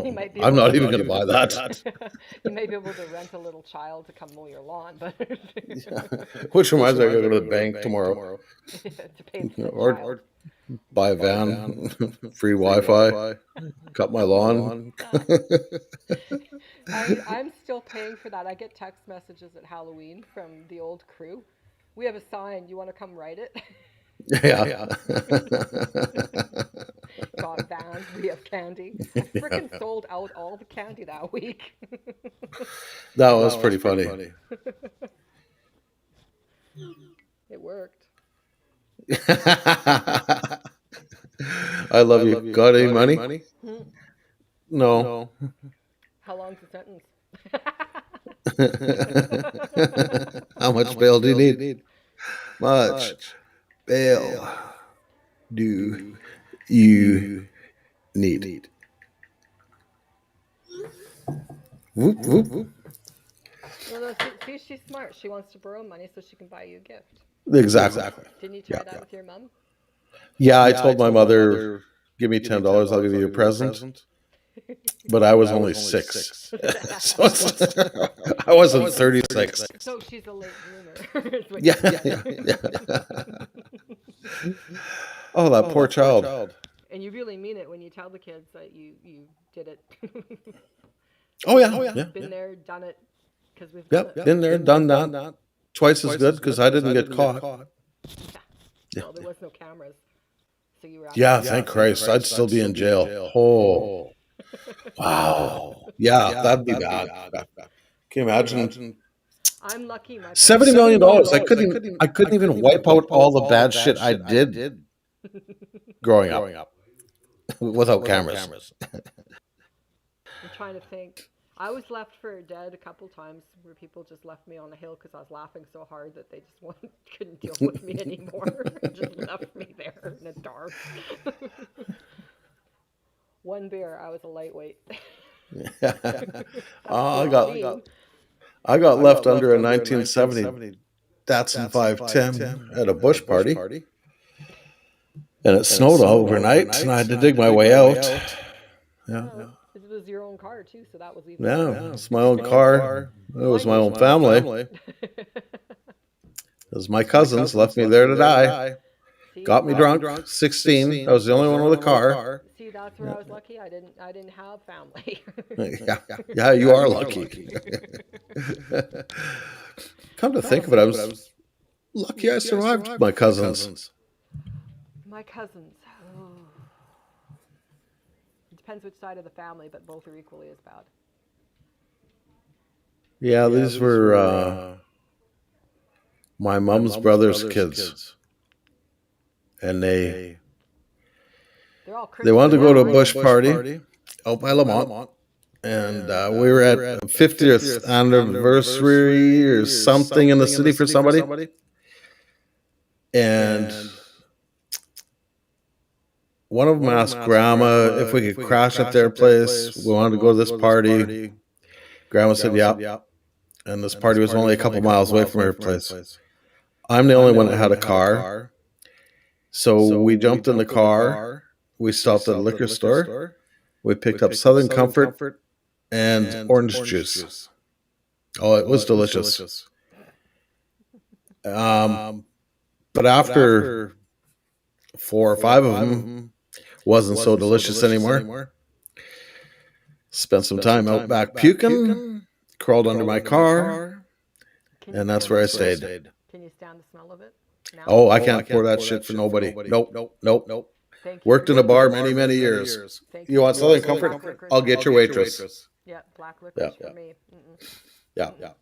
Speaker 2: You might be
Speaker 1: I'm
Speaker 2: able
Speaker 1: not
Speaker 2: to,
Speaker 1: even going to buy that.
Speaker 2: you may be able to rent a little child to come mow your lawn, but
Speaker 1: Which reminds me, I got to go to the bank tomorrow.
Speaker 2: to pay for the
Speaker 1: Or
Speaker 2: child.
Speaker 1: buy a van, free Wi-Fi, cut my lawn.
Speaker 2: I'm still paying for that. I get text messages at Halloween from the old crew. We have a sign. You want to come write it?
Speaker 1: Yeah.
Speaker 2: Got vans. We have candy. I freaking sold out all the candy that week.
Speaker 1: That was pretty funny.
Speaker 2: It worked.
Speaker 1: I love you. Got any money?
Speaker 2: Hmm.
Speaker 1: No.
Speaker 2: How long's the sentence?
Speaker 1: How much bail do you need? Much bail do you need? Whoop, whoop.
Speaker 2: Well, no, see, she's smart. She wants to borrow money so she can buy you a gift.
Speaker 1: Exactly.
Speaker 2: Didn't you try that with your mom?
Speaker 1: Yeah, I told my mother, give me $10, I'll give you a present. But I was only 6. So I wasn't 36.
Speaker 2: So she's a late bloomer. Is what
Speaker 1: Yeah.
Speaker 2: you're saying.
Speaker 1: Oh, that poor child.
Speaker 2: And you really mean it when you tell the kids that you did it.
Speaker 1: Oh, yeah.
Speaker 2: Been there, done it, because we've done
Speaker 1: Yep.
Speaker 2: it.
Speaker 1: Been there, done that. Twice as good because I didn't get caught.
Speaker 2: Yeah. Well, there was no cameras, so you were.
Speaker 1: Yeah, thank Christ. I'd still be in jail. Oh, wow. Yeah, that'd be bad. Can you imagine?
Speaker 2: I'm lucky. My
Speaker 1: $70 million. I couldn't even wipe out all the bad shit I did growing up without cameras.
Speaker 2: I'm trying to think. I was left for dead a couple times where people just left me on a hill because I was laughing so hard that they just couldn't deal with me anymore. Just left me there in the dark. One beer, I was a lightweight. That's
Speaker 1: Uh, I got
Speaker 2: 14.
Speaker 1: I got left under a 1970 Datsun 510 at a bush party, and it snowed all overnight, and I had to dig my way out. Yeah,
Speaker 2: Yeah, it was your own car too, so that was even
Speaker 1: yeah,
Speaker 2: better.
Speaker 1: it's my own car. It was
Speaker 2: Mine
Speaker 1: my
Speaker 2: was.
Speaker 1: own family. It was my cousins left me there to die.
Speaker 2: See,
Speaker 1: Got me drunk. 16. I was the only one with a car.
Speaker 2: see, that's where
Speaker 1: Yeah,
Speaker 2: I was lucky. I didn't have family.
Speaker 1: yeah, yeah. You are lucky. Come to think of it, I was lucky I survived my cousins.
Speaker 2: My cousins. Oh, it depends which side of the family, but both are equally as bad.
Speaker 1: Yeah, these were my mom's brother's kids, and
Speaker 2: They're all
Speaker 1: they
Speaker 2: Christian
Speaker 1: wanted to go to a
Speaker 2: now, right?
Speaker 1: bush party out by Lamont, and we were at a 50th anniversary or something in the city for somebody, and one of them asked Grandma if we could crash at their place. We wanted to go to this party. Grandma said, "Yeah," and this party was only a couple miles away from her place. I'm the only one that had a car. So we jumped in the car. We stopped at a liquor store. We picked up Southern Comfort and orange juice. Oh, it was delicious. Um, but after 4 or 5 of them, wasn't so delicious anymore. Spent some time out back puking, crawled under my car,
Speaker 2: Can you
Speaker 1: and that's
Speaker 2: stand
Speaker 1: where I
Speaker 2: the smell?
Speaker 1: stayed.
Speaker 2: Can you stand the smell of it now?
Speaker 1: Oh, I can't pour that shit for nobody. Nope.
Speaker 2: Thank you for
Speaker 1: Worked in a
Speaker 2: your
Speaker 1: bar
Speaker 2: service.
Speaker 1: many years.
Speaker 2: Thank
Speaker 1: You
Speaker 2: you
Speaker 1: want
Speaker 2: for
Speaker 1: Southern
Speaker 2: your
Speaker 1: Comfort?
Speaker 2: black licorice.
Speaker 1: I'll get your waitress.
Speaker 2: Yeah, black
Speaker 1: Yeah,
Speaker 2: licorice for me. Mm-mm.
Speaker 1: yeah.
Speaker 2: Mm-mm.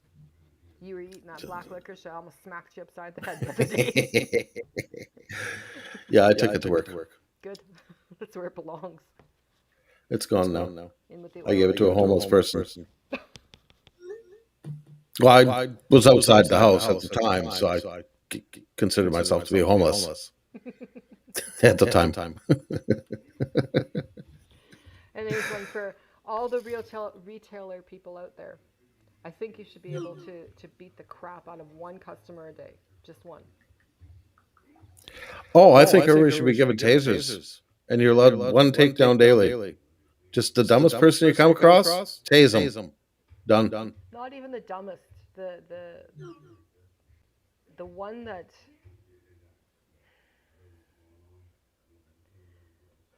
Speaker 2: You were eating that black licorice, I almost smacked you upside the head the other day.
Speaker 1: Yeah, I took it to work.
Speaker 2: Good. That's where it belongs.
Speaker 1: It's gone now.
Speaker 2: In with the
Speaker 1: I gave
Speaker 2: oil.
Speaker 1: it to a homeless person. Well, I was outside the house at the time, so I considered myself to be homeless at the time.
Speaker 2: And there's one for all the retailer people out there. I think you should be able to beat the crap out of one customer a day. Just one.
Speaker 1: Oh, I think everybody should be given tasers, and you're allowed one takedown daily. Just the dumbest person you come across, tase them. Done.
Speaker 2: Not even the dumbest. The one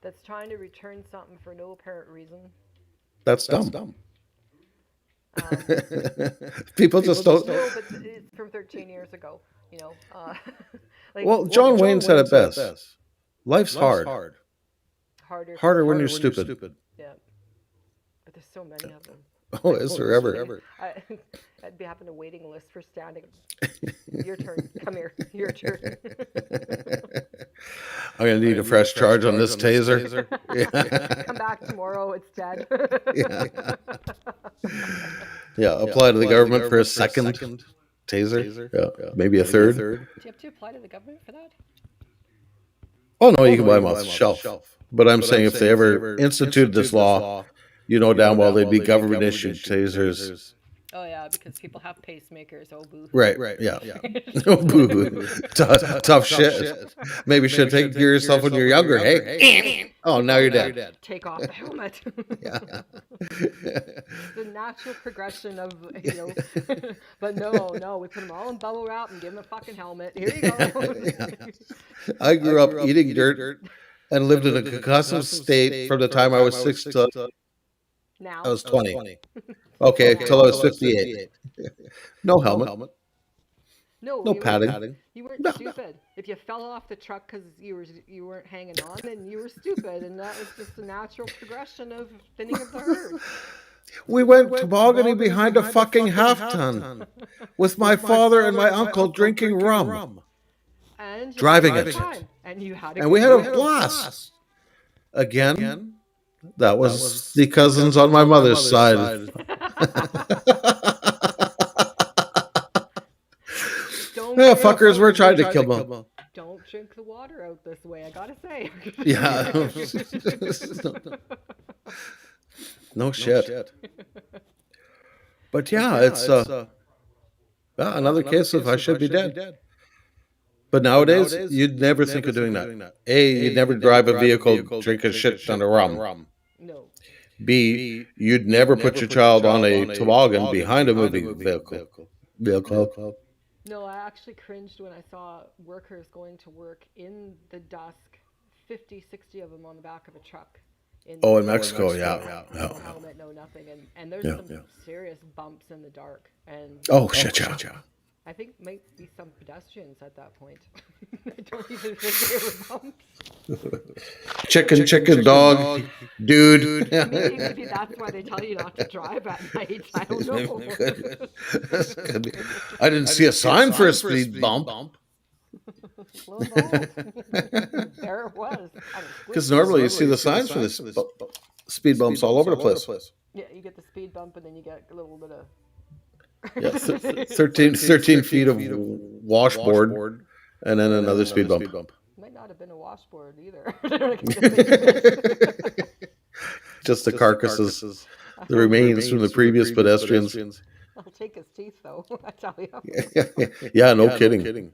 Speaker 2: that's trying to return something for no apparent reason.
Speaker 1: That's dumb.
Speaker 2: Um,
Speaker 1: People just don't.
Speaker 2: no, but it's from 13 years ago. You know, like
Speaker 1: Well, John Wayne said it best. Life's hard.
Speaker 2: harder.
Speaker 1: Harder when you're stupid.
Speaker 2: Yeah, but there's so many of them.
Speaker 1: Oh, is there ever?
Speaker 2: I'd be having a waiting list for standing. Your turn. Come here. Your turn.
Speaker 1: I'm gonna need a fresh charge on this taser.
Speaker 2: Come back tomorrow. It's dead.
Speaker 1: Yeah, apply to the government for a second taser. Yeah, maybe a third.
Speaker 2: Do you have to apply to the government for that?
Speaker 1: Oh no, you can buy them off the shelf. But I'm saying if they ever instituted this law, you know damn well they'd be government issued tasers.
Speaker 2: Oh yeah, because people have pacemakers. Oh boo.
Speaker 1: Right. Yeah. Boo. Tough shit. Maybe you should take care of yourself when you're younger. Hey. Oh, now you're dead.
Speaker 2: Take off the helmet.
Speaker 1: Yeah.
Speaker 2: The natural progression of but no, we put them all in bubble wrap and give them a fucking helmet. Here you go.
Speaker 1: I grew up eating dirt and lived in a concussive state from the time I was 6 to
Speaker 2: Now
Speaker 1: I was 20. Okay, till I was 58. No helmet.
Speaker 2: No
Speaker 1: padding.
Speaker 2: You weren't stupid. If you fell off the truck because you weren't hanging on, then you were stupid, and that was just a natural progression of thinning of the herd.
Speaker 1: We went tobogganing behind a fucking half ton with my father and my uncle drinking rum,
Speaker 2: And
Speaker 1: driving it,
Speaker 2: and you had
Speaker 1: and we had a blast. Again, that was the cousins on my mother's side.
Speaker 2: Don't
Speaker 1: Yeah,
Speaker 2: drink.
Speaker 1: fuckers, we're trying to kill them.
Speaker 2: Don't drink the water out this way. I gotta say.
Speaker 1: Yeah. No shit. But yeah, it's yeah, another case of I should be dead. But nowadays, you'd never think of doing that. A, you'd never drive a vehicle, drink a shit ton of rum.
Speaker 2: No.
Speaker 1: B, you'd never put your child on a toboggan behind a moving vehicle. Vehicle.
Speaker 2: No, I actually cringed when I saw workers going to work in the dusk, 50, 60 of them on the back of a truck in
Speaker 1: Oh,
Speaker 2: the
Speaker 1: in Mexico, yeah.
Speaker 2: no helmet, no nothing. And there's
Speaker 1: Yeah.
Speaker 2: some serious bumps in the dark. And
Speaker 1: Oh, shit, yeah.
Speaker 2: I think might be some pedestrians at that point. I don't even think they were bumps.
Speaker 1: Chicken, dog, dude.
Speaker 2: Maybe that's why they tell you not to drive at night. I don't know.
Speaker 1: I didn't see a sign for a speed bump.
Speaker 2: Lo and behold, there it was.
Speaker 1: Because normally you see the signs for this speed bumps all over the place.
Speaker 2: Yeah, you get the speed bump and then you get a little bit of
Speaker 1: Yeah, 13 feet of washboard and then another speed bump.
Speaker 2: Might not have been a washboard either.
Speaker 1: Just the carcasses, the remains from the previous pedestrians.
Speaker 2: I'll take his teeth though, I tell you.
Speaker 1: Yeah, no kidding.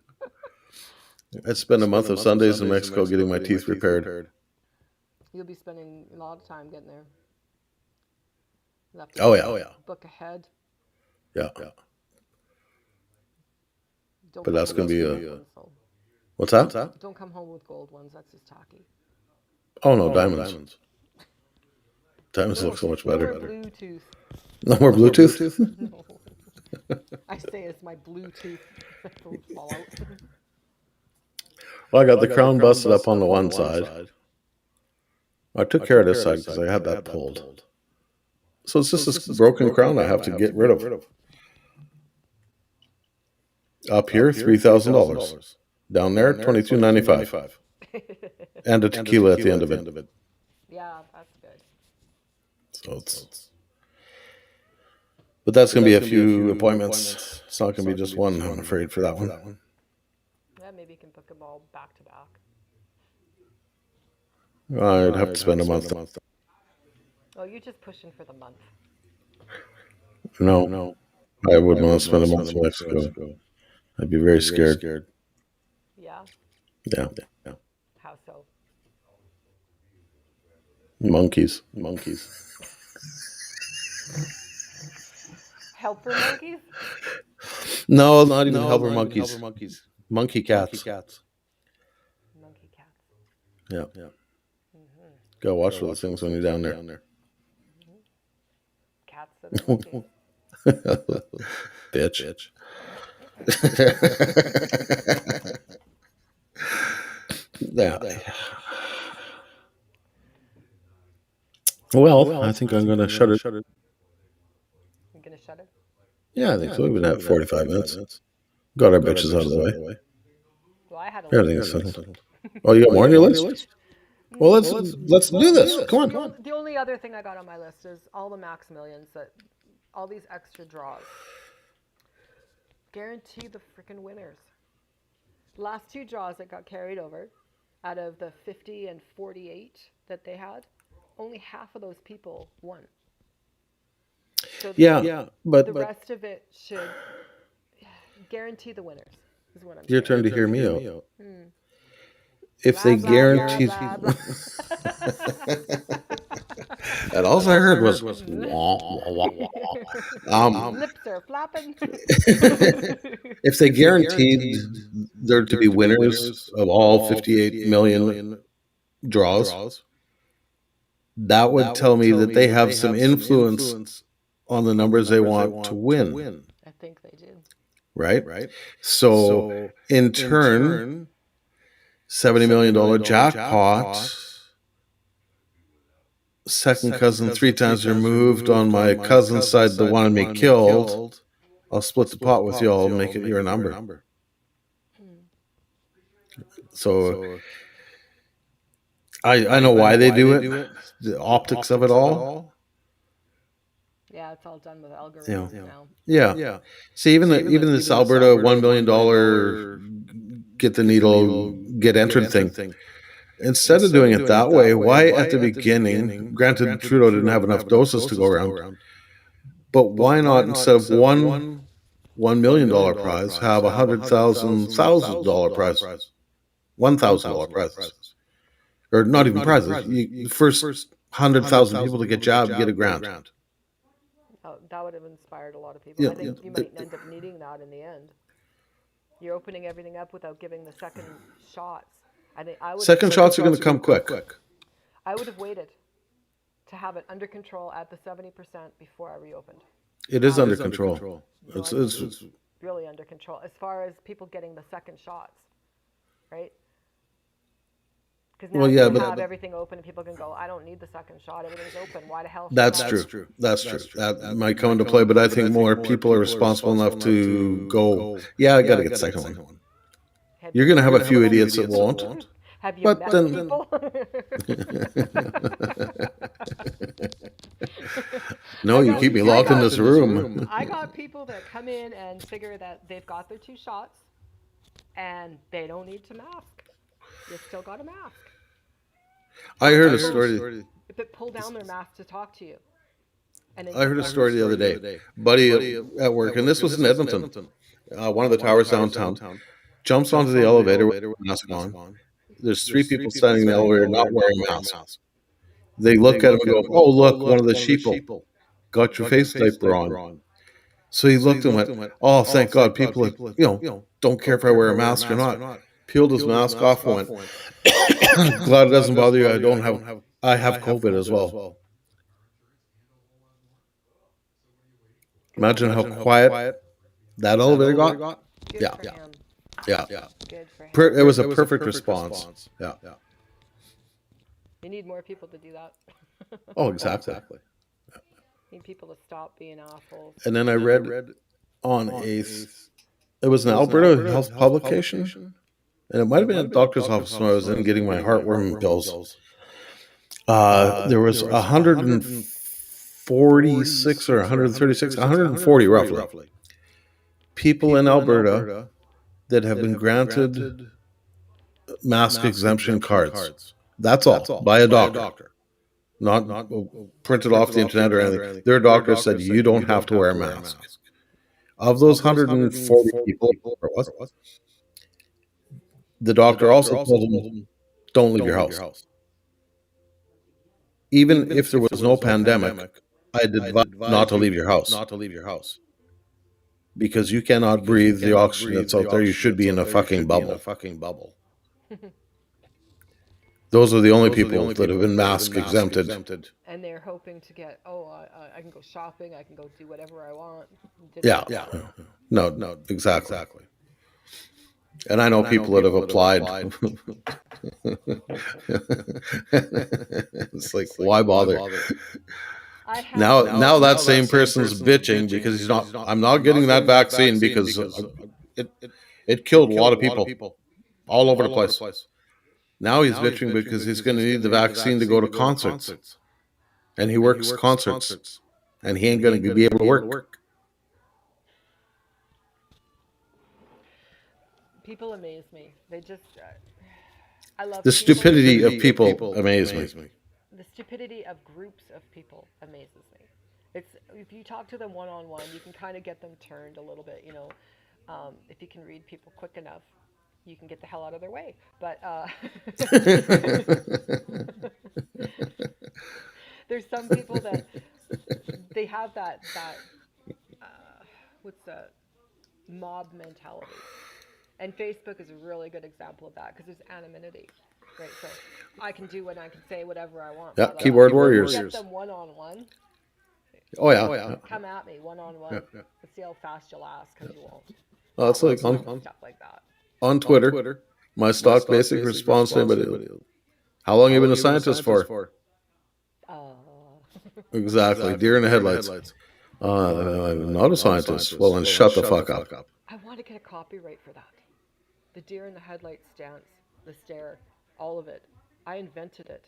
Speaker 1: I spent a month of Sundays in Mexico getting my teeth repaired.
Speaker 2: You'll be spending a lot of time getting there.
Speaker 1: Oh yeah.
Speaker 2: Book ahead.
Speaker 1: Yeah.
Speaker 2: Don't
Speaker 1: But that's going to be
Speaker 2: a...
Speaker 1: What's that?
Speaker 2: Don't come home with gold ones. That's just tacky.
Speaker 1: Oh, no, diamonds. Diamonds look so much better.
Speaker 2: Bluetooth.
Speaker 1: No more Bluetooth?
Speaker 2: No. I say it's my Bluetooth. Don't fall out.
Speaker 1: Well, I got the crown busted up on the one side. I took care of this side because I had that pulled. So it's just this broken crown I have to get rid of. Up here, $3,000. Down there, $22.95. And a tequila at the end of it.
Speaker 2: Yeah, that's good.
Speaker 1: So it's... But that's going to be a few appointments. It's not going to be just one, I'm afraid, for that one.
Speaker 2: Yeah, maybe you can book them all back to back.
Speaker 1: I'd have to spend a month.
Speaker 2: Oh, you're just pushing for the month.
Speaker 1: No. I wouldn't want to spend a month in Mexico. I'd be very scared.
Speaker 2: Yeah?
Speaker 1: Yeah.
Speaker 2: How so?
Speaker 1: Monkeys.
Speaker 2: Helper monkeys?
Speaker 1: No, not even helper monkeys. Monkey cats.
Speaker 2: Monkey cats.
Speaker 1: Yeah. Gotta watch for those things when you're down there.
Speaker 2: Cats that are monkeys.
Speaker 1: Bitch. Yeah. Well, I think I'm going to shut it.
Speaker 2: You're going to shut it?
Speaker 1: Yeah, I think so. We've been at 45 minutes. Got our bitches out of the way.
Speaker 2: Well, I had a
Speaker 1: Everything's settled. Oh, you got more on your list? Well, let's do this. Come on.
Speaker 2: The only other thing I got on my list is all the max millions, that all these extra draws. Guarantee the freaking winners. Last two draws that got carried over, out of the 50 and 48 that they had, only half of those people won. So
Speaker 1: but
Speaker 2: the rest of it should guarantee the winners. Is what I'm
Speaker 1: your
Speaker 2: saying.
Speaker 1: turn to hear me out. If they guarantee, and all I heard was wah, wah, wah.
Speaker 2: Lips are flapping.
Speaker 1: If they guaranteed there to be winners of all 58 million draws, that would tell me that they have some influence on the numbers they want to win.
Speaker 2: I think they do.
Speaker 1: Right? So in turn, $70 million jackpot, second cousin 3 times removed on my cousin's side that wanted me killed. I'll split the pot with you all and make it your number. So I know why they do it, the optics of it all.
Speaker 2: Yeah, it's all done with
Speaker 1: You know,
Speaker 2: algorithms now.
Speaker 1: yeah. See, even this Alberta $1 million get the needle, get entered thing. Instead of doing it that way, why at the beginning? Granted, Trudeau didn't have enough doses to go around, but why not instead of $1 million prize have $100,000 prize, $1,000 prizes, or not even prizes? The first 100,000 people to get job get a grant.
Speaker 2: Oh, that would have inspired a lot of people.
Speaker 1: Yeah,
Speaker 2: I think you might end up needing that in the end. You're opening everything up without giving the second shots. I think I would have
Speaker 1: second shots are going to come quick.
Speaker 2: I would have waited to have it under control at the 70% before I reopened.
Speaker 1: It is under control.
Speaker 2: No, I think it's really under control as far as people getting the second shots, right? Because now
Speaker 1: Well, yeah,
Speaker 2: you
Speaker 1: but
Speaker 2: have everything open and people can go, I don't need the second shot. Everything's open. Why the hell should
Speaker 1: that's
Speaker 2: I?
Speaker 1: true. That's true. That might come into play, but I think more people are responsible enough to go, yeah, I got to get the second one.
Speaker 2: Have
Speaker 1: You're
Speaker 2: you
Speaker 1: going to
Speaker 2: met
Speaker 1: have a few
Speaker 2: people?
Speaker 1: idiots that won't,
Speaker 2: Have you
Speaker 1: but
Speaker 2: met
Speaker 1: then
Speaker 2: people?
Speaker 1: no,
Speaker 2: I
Speaker 1: you
Speaker 2: got
Speaker 1: keep me locked in this room.
Speaker 2: I got people that come in and figure that they've got their two shots and they don't need to mask. You still got a mask.
Speaker 1: I heard a story.
Speaker 2: But pull down their mask to talk to you. And then
Speaker 1: I
Speaker 2: keep
Speaker 1: heard a
Speaker 2: walking.
Speaker 1: story the other day. Buddy at work, and this was in Edmonton, one of the towers downtown, jumps onto the elevator with a mask on. There's three people standing in the elevator not wearing masks. They look at him and go, "Oh, look, one of the sheeple got your face diaper on." So he looked and went, "Oh, thank God, people, don't care if I wear a mask or not." Peeled his mask off and went, "Glad it doesn't bother you. I have COVID as well."
Speaker 2: Good for
Speaker 1: Imagine how
Speaker 2: him.
Speaker 1: quiet that elevator got.
Speaker 2: Good
Speaker 1: Yeah,
Speaker 2: for him.
Speaker 1: yeah.
Speaker 2: Good for him.
Speaker 1: It was a perfect response. Yeah.
Speaker 2: You need more people to do that.
Speaker 1: Oh, exactly.
Speaker 2: Need people to stop being assholes.
Speaker 1: And then I read on it was an Alberta health publication, and it might have been a doctor's office when I was in getting my heartworm pills. There was 146 or 136, 140 roughly people in Alberta that have been granted mask exemption cards. That's all by a doctor, not printed off the internet or anything. Their doctor said you don't have to wear a mask. Of those 140 people, or what, the doctor also told them, don't leave your house. Even if there was no pandemic, I'd advise not to leave your house because you cannot breathe the oxygen that's out there. You should be in a fucking bubble. Those are the only people that have been mask exempted.
Speaker 2: And they're hoping to get, I can go shopping, I can go do whatever I want.
Speaker 1: Yeah. No, exactly. And I know people that have applied. It's like, why bother? Now that same person's bitching because he's not. I'm not getting that vaccine because it killed a lot of people all over the place. Now he's bitching because he's going to need the vaccine to go to concerts, and he works concerts, and he ain't going to be able to work.
Speaker 2: People amaze me. They just, I love
Speaker 1: The
Speaker 2: people.
Speaker 1: stupidity of people amaze me.
Speaker 2: The stupidity of groups of people amazes me. It's if you talk to them one on one, you can kind of get them turned a little bit. If you can read people quick enough, you can get the hell out of their way. But there's some people that they have that what's the mob mentality, and Facebook is a really good example of that because there's anonymity. Right, so I can do what I can say whatever I want.
Speaker 1: Yeah,
Speaker 2: Blah, blah,
Speaker 1: keyboard
Speaker 2: blah.
Speaker 1: warriors.
Speaker 2: Get them one on one.
Speaker 1: Oh yeah.
Speaker 2: Come at me one on one. Let's see how fast you'll last because you won't.
Speaker 1: Oh, it's like
Speaker 2: Stuff like that.
Speaker 1: on Twitter. My stock basic response to anybody. How long have you been a scientist for?
Speaker 2: Uh,
Speaker 1: Exactly. Deer in the headlights. I'm not a scientist. Well, then shut the fuck up.
Speaker 2: I want to get a copyright for that. The deer in the headlights stance, the stare, all of it. I invented it.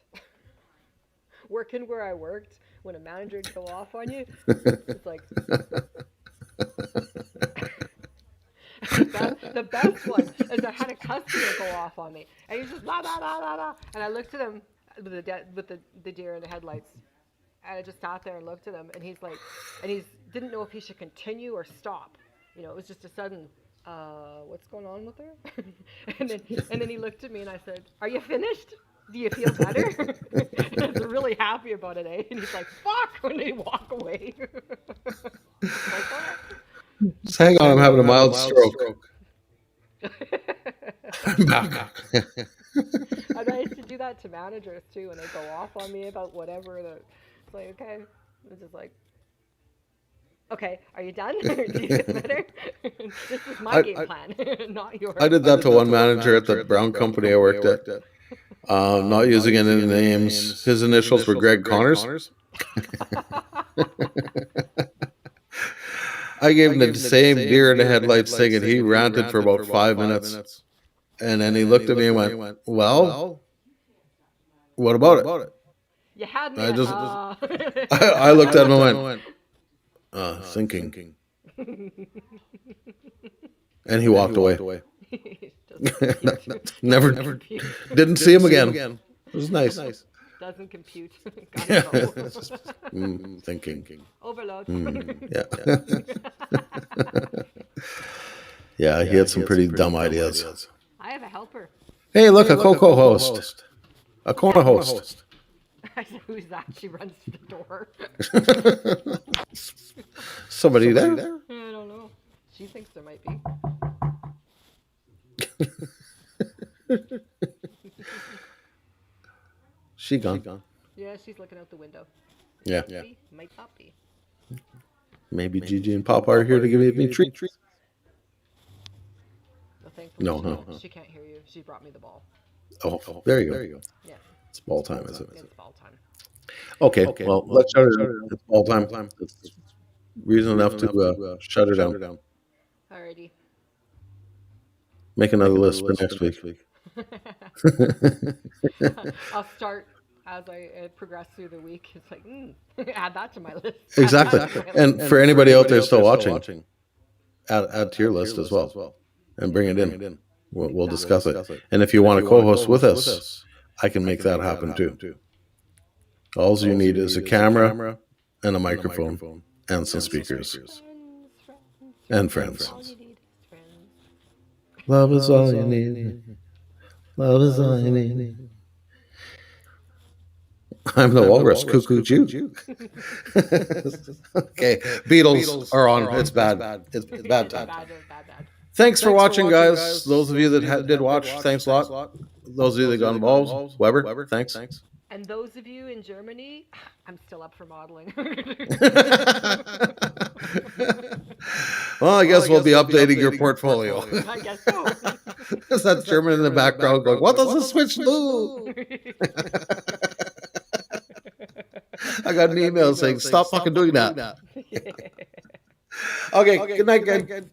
Speaker 2: Working where I worked, when a manager would go off on you. It's like the best one is I had a customer go off on me, and he's just la la la la la, and I looked at him with the deer in the headlights, and I just sat there and looked at him, and he's like, and he's didn't know if he should continue or stop. It was just a sudden, what's going on with her? and then he looked at me, and I said, "Are you finished? Do you feel better?" And I was really happy about it, eh? And he's like, "Fuck!" When they walk away. Like,
Speaker 1: Just hang on, I'm having a mild stroke. I'm
Speaker 2: "What?"
Speaker 1: back.
Speaker 2: And I used to do that to managers too, and they go off on me about whatever. It's like, okay, it's just like, okay, are you done? Do you feel better? This is my game
Speaker 1: I,
Speaker 2: plan, not yours.
Speaker 1: I did that to one manager at the Brown company I worked at. Not using any names. His initials were Greg Connors. I gave him the same deer in the headlights thing, and he ranted for about 5 minutes. And then he looked at me and went, "Well, what about it?"
Speaker 2: You had me
Speaker 1: I
Speaker 2: at
Speaker 1: just, I looked at him and went, "Thinking," and he walked away. Never, didn't see him again. It was nice.
Speaker 2: Doesn't compute.
Speaker 1: Yeah.
Speaker 2: Gotta go.
Speaker 1: Thinking.
Speaker 2: Overload.
Speaker 1: Yeah. Yeah, he had some pretty dumb ideas.
Speaker 2: I have a helper.
Speaker 1: Hey, look, a Coco host. A Kona host.
Speaker 2: I said, "Who's that?" She runs to the door.
Speaker 1: Somebody there?
Speaker 2: I don't know. She thinks there might be.
Speaker 1: She gone.
Speaker 2: Yeah, she's looking out the window.
Speaker 1: Yeah.
Speaker 2: Maybe, might not be.
Speaker 1: Maybe Gigi and Papa are here to give me treats.
Speaker 2: No, thankfully
Speaker 1: No.
Speaker 2: she can't hear you. She brought me the ball.
Speaker 1: Oh, there you go.
Speaker 2: Yeah,
Speaker 1: It's ball time, isn't it?
Speaker 2: it's ball time.
Speaker 1: Okay, well, let's shut it down. It's ball time. It's reason enough to shut her down.
Speaker 2: Alrighty.
Speaker 1: Make another list for next week.
Speaker 2: I'll start as I progress through the week. It's like, add that to my list.
Speaker 1: Exactly. And for anybody out there still watching, add to your list as well. And bring it in. We'll discuss it. And if you want to co-host with us, I can make that happen too. All you need is a camera and a microphone and some speakers. And friends.
Speaker 2: All you need is friends.
Speaker 1: Love is all you need. Love is all you need. I'm the walrus, cuckoo Jew. Okay, Beatles are on. It's bad. It's bad time.
Speaker 2: Bad.
Speaker 1: Thanks for watching, guys. Those of you that did watch, thanks a lot. Those of you that got involved, Weber, thanks.
Speaker 2: And those of you in Germany, I'm still up for modeling.
Speaker 1: Well, I guess we'll be updating your portfolio.
Speaker 2: I guess so.
Speaker 1: There's that German in the background going, "What does the switch do?" I got an email saying, "Stop fucking doing that." Okay, good night, guys.